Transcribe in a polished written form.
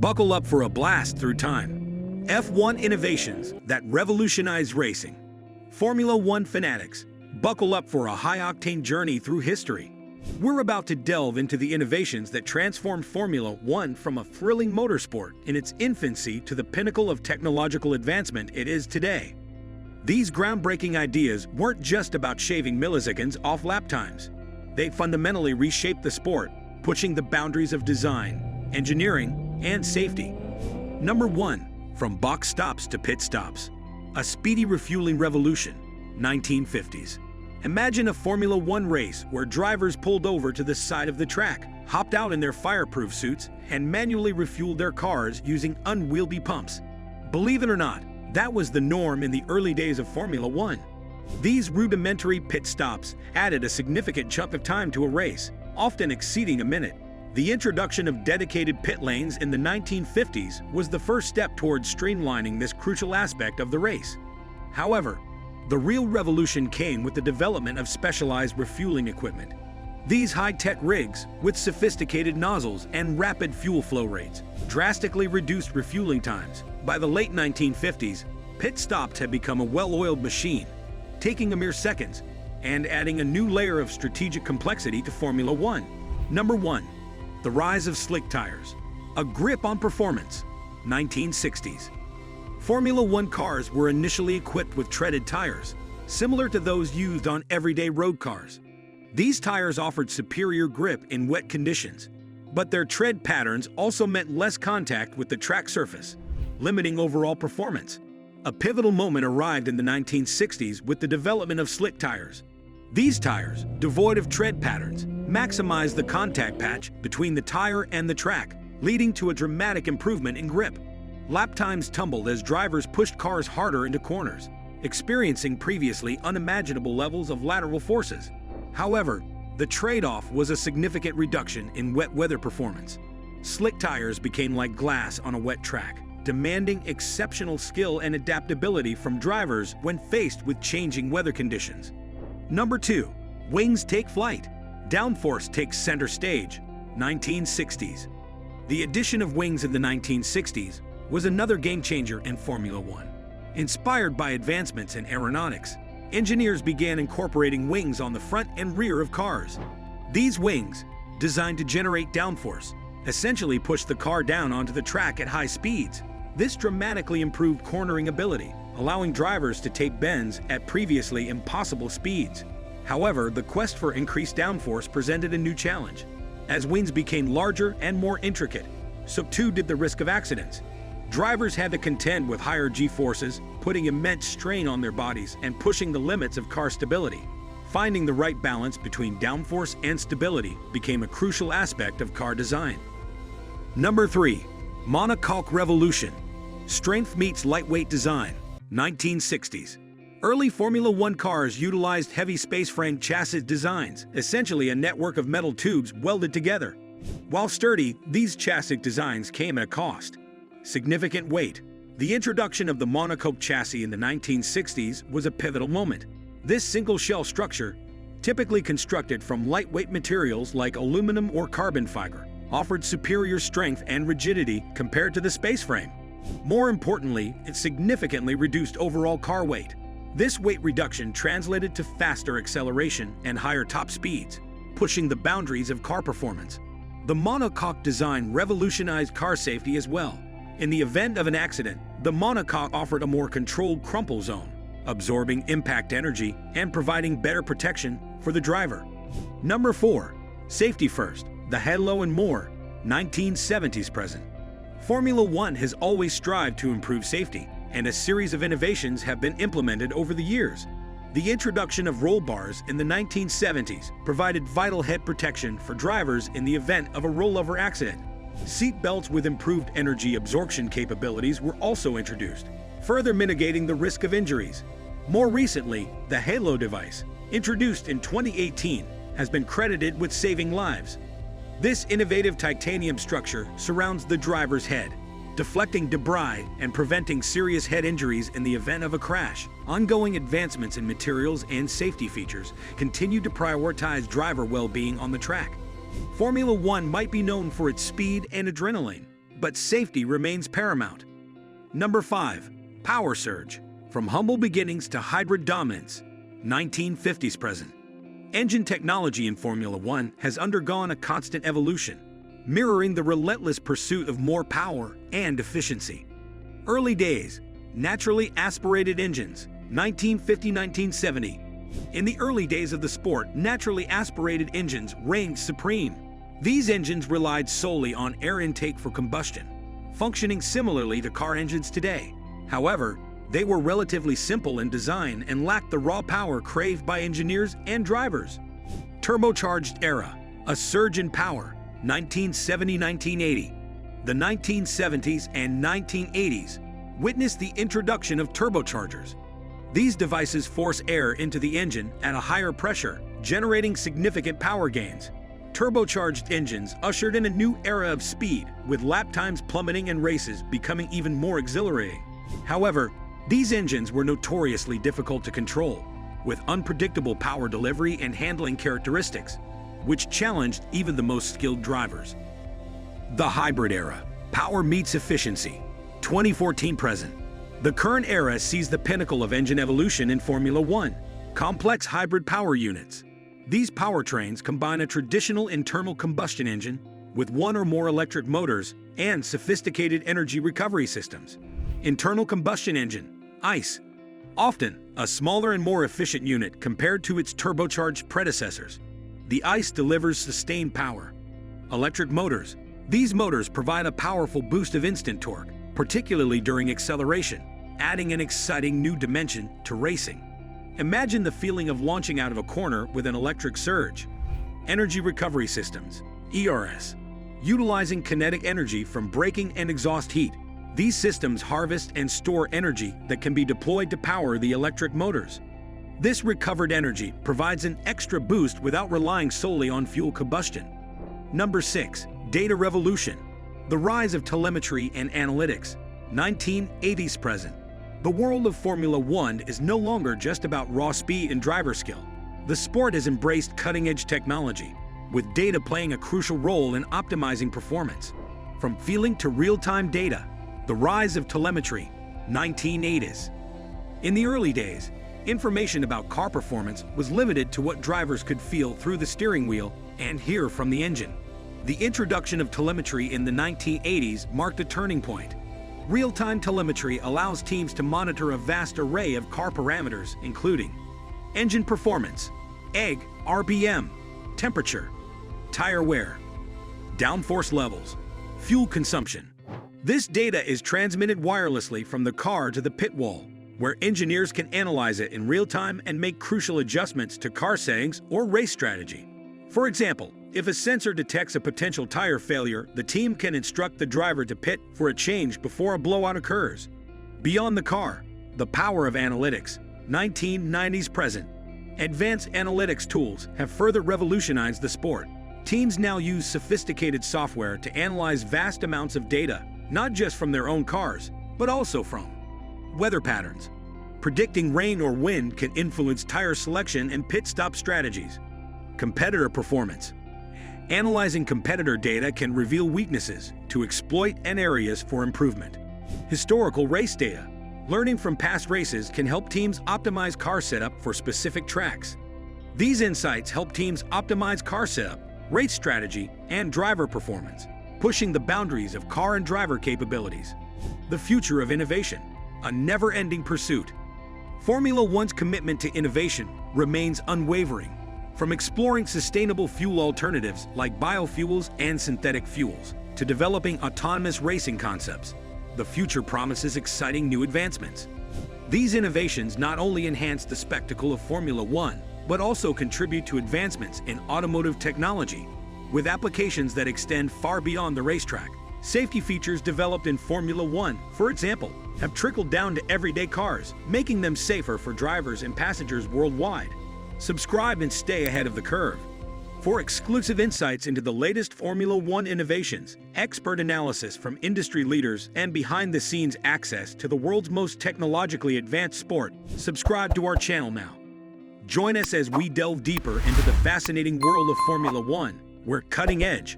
Buckle up for a blast through time. F1 innovations that revolutionized racing. Formula One fanatics, buckle up for a high-octane journey through history. We're about to delve into the innovations that transformed Formula One from a thrilling motorsport in its infancy to the pinnacle of technological advancement it is today. These groundbreaking ideas weren't just about shaving milliseconds off lap times. They fundamentally reshaped the sport, pushing the boundaries of design, engineering, and safety. Number 1. From box stops to pit stops. A speedy refueling revolution, 1950s. Imagine a Formula One race where drivers pulled over to the side of the track, hopped out in their fireproof suits, and manually refueled their cars using unwieldy pumps. Believe it or not, that was the norm in the early days of Formula One. These rudimentary pit stops added a significant chunk of time to a race, often exceeding a minute. The introduction of dedicated pit lanes in the 1950s was the first step towards streamlining this crucial aspect of the race. However, the real revolution came with the development of specialized refueling equipment. These high-tech rigs, with sophisticated nozzles and rapid fuel flow rates, drastically reduced refueling times. By the late 1950s, pit stops had become a well-oiled machine, taking a mere seconds and adding a new layer of strategic complexity to Formula One. Number 1. The rise of slick tires. A grip on performance, 1960s. Formula One cars were initially equipped with treaded tires, similar to those used on everyday road cars. These tires offered superior grip in wet conditions, but their tread patterns also meant less contact with the track surface, limiting overall performance. A pivotal moment arrived in the 1960s with the development of slick tires. These tires, devoid of tread patterns, maximized the contact patch between the tire and the track, leading to a dramatic improvement in grip. Lap times tumbled as drivers pushed cars harder into corners, experiencing previously unimaginable levels of lateral forces. However, the trade-off was a significant reduction in wet weather performance. Slick tires became like glass on a wet track, demanding exceptional skill and adaptability from drivers when faced with changing weather conditions. Number 2. Wings take flight. Downforce takes center stage, 1960s. The addition of wings in the 1960s was another game-changer in Formula One. Inspired by advancements in aeronautics, engineers began incorporating wings on the front and rear of cars. These wings, designed to generate downforce, essentially pushed the car down onto the track at high speeds. This dramatically improved cornering ability, allowing drivers to take bends at previously impossible speeds. However, the quest for increased downforce presented a new challenge. As wings became larger and more intricate, so too did the risk of accidents. Drivers had to contend with higher G-forces, putting immense strain on their bodies and pushing the limits of car stability. Finding the right balance between downforce and stability became a crucial aspect of car design. Number 3. Monocoque revolution. Strength meets lightweight design, 1960s. Early Formula One cars utilized heavy space-frame chassis designs, essentially a network of metal tubes welded together. While sturdy, these chassis designs came at a cost. Significant weight. The introduction of the monocoque chassis in the 1960s was a pivotal moment. This single-shell structure, typically constructed from lightweight materials like aluminum or carbon fiber, offered superior strength and rigidity compared to the space frame. More importantly, it significantly reduced overall car weight. This weight reduction translated to faster acceleration and higher top speeds, pushing the boundaries of car performance. The monocoque design revolutionized car safety as well. In the event of an accident, the monocoque offered a more controlled crumple zone, absorbing impact energy and providing better protection for the driver. Number 4. Safety first. The halo and more, 1970s present. Formula One has always strived to improve safety, and a series of innovations have been implemented over the years. The introduction of roll bars in the 1970s provided vital head protection for drivers in the event of a rollover accident. Seat belts with improved energy absorption capabilities were also introduced, further mitigating the risk of injuries. More recently, the Halo device, introduced in 2018, has been credited with saving lives. This innovative titanium structure surrounds the driver's head, deflecting debris and preventing serious head injuries in the event of a crash. Ongoing advancements in materials and safety features continue to prioritize driver well-being on the track. Formula One might be known for its speed and adrenaline, but safety remains paramount. Number 5. Power surge. From humble beginnings to hybrid dominance, 1950s present. Engine technology in Formula One has undergone a constant evolution, mirroring the relentless pursuit of more power and efficiency. Early days, naturally aspirated engines, 1950-1970. In the early days of the sport, naturally aspirated engines reigned supreme. These engines relied solely on air intake for combustion, functioning similarly to car engines today. However, they were relatively simple in design and lacked the raw power craved by engineers and drivers. Turbocharged era, a surge in power, 1970-1980. The 1970s and 1980s witnessed the introduction of turbochargers. These devices force air into the engine at a higher pressure, generating significant power gains. Turbocharged engines ushered in a new era of speed, with lap times plummeting and races becoming even more exhilarating. However, these engines were notoriously difficult to control, with unpredictable power delivery and handling characteristics, which challenged even the most skilled drivers. The hybrid era, power meets efficiency, 2014 present. The current era sees the pinnacle of engine evolution in Formula One, complex hybrid power units. These powertrains combine a traditional internal combustion engine with one or more electric motors and sophisticated energy recovery systems. Internal combustion engine, ICE, often a smaller and more efficient unit compared to its turbocharged predecessors. The ICE delivers sustained power. Electric motors. These motors provide a powerful boost of instant torque, particularly during acceleration, adding an exciting new dimension to racing. Imagine the feeling of launching out of a corner with an electric surge. Energy recovery systems, ERS. Utilizing kinetic energy from braking and exhaust heat, these systems harvest and store energy that can be deployed to power the electric motors. This recovered energy provides an extra boost without relying solely on fuel combustion. Number 6. Data revolution. The rise of telemetry and analytics, 1980s present. The world of Formula One is no longer just about raw speed and driver skill. The sport has embraced cutting-edge technology, with data playing a crucial role in optimizing performance. From feeling to real-time data, the rise of telemetry, 1980s. In the early days, information about car performance was limited to what drivers could feel through the steering wheel and hear from the engine. The introduction of telemetry in the 1980s marked a turning point. Real-time telemetry allows teams to monitor a vast array of car parameters, including engine performance, RPM, temperature, tire wear, downforce levels, fuel consumption. This data is transmitted wirelessly from the car to the pit wall, where engineers can analyze it in real time and make crucial adjustments to car settings or race strategy. For example, if a sensor detects a potential tire failure, the team can instruct the driver to pit for a change before a blowout occurs. Beyond the car, the power of analytics, 1990s present. Advanced analytics tools have further revolutionized the sport. Teams now use sophisticated software to analyze vast amounts of data, not just from their own cars, but also from weather patterns. Predicting rain or wind can influence tire selection and pit stop strategies. Competitor performance. Analyzing competitor data can reveal weaknesses to exploit and areas for improvement. Historical race data. Learning from past races can help teams optimize car setup for specific tracks. These insights help teams optimize car setup, race strategy, and driver performance, pushing the boundaries of car and driver capabilities. The future of innovation, a never-ending pursuit. Formula One's commitment to innovation remains unwavering. From exploring sustainable fuel alternatives like biofuels and synthetic fuels, to developing autonomous racing concepts, the future promises exciting new advancements. These innovations not only enhance the spectacle of Formula One, but also contribute to advancements in automotive technology, with applications that extend far beyond the racetrack. Safety features developed in Formula One, for example, have trickled down to everyday cars, making them safer for drivers and passengers worldwide. Subscribe and stay ahead of the curve. For exclusive insights into the latest Formula One innovations, expert analysis from industry leaders, and behind-the-scenes access to the world's most technologically advanced sport, subscribe to our channel now. Join us as we delve deeper into the fascinating world of Formula One, where cutting-edge,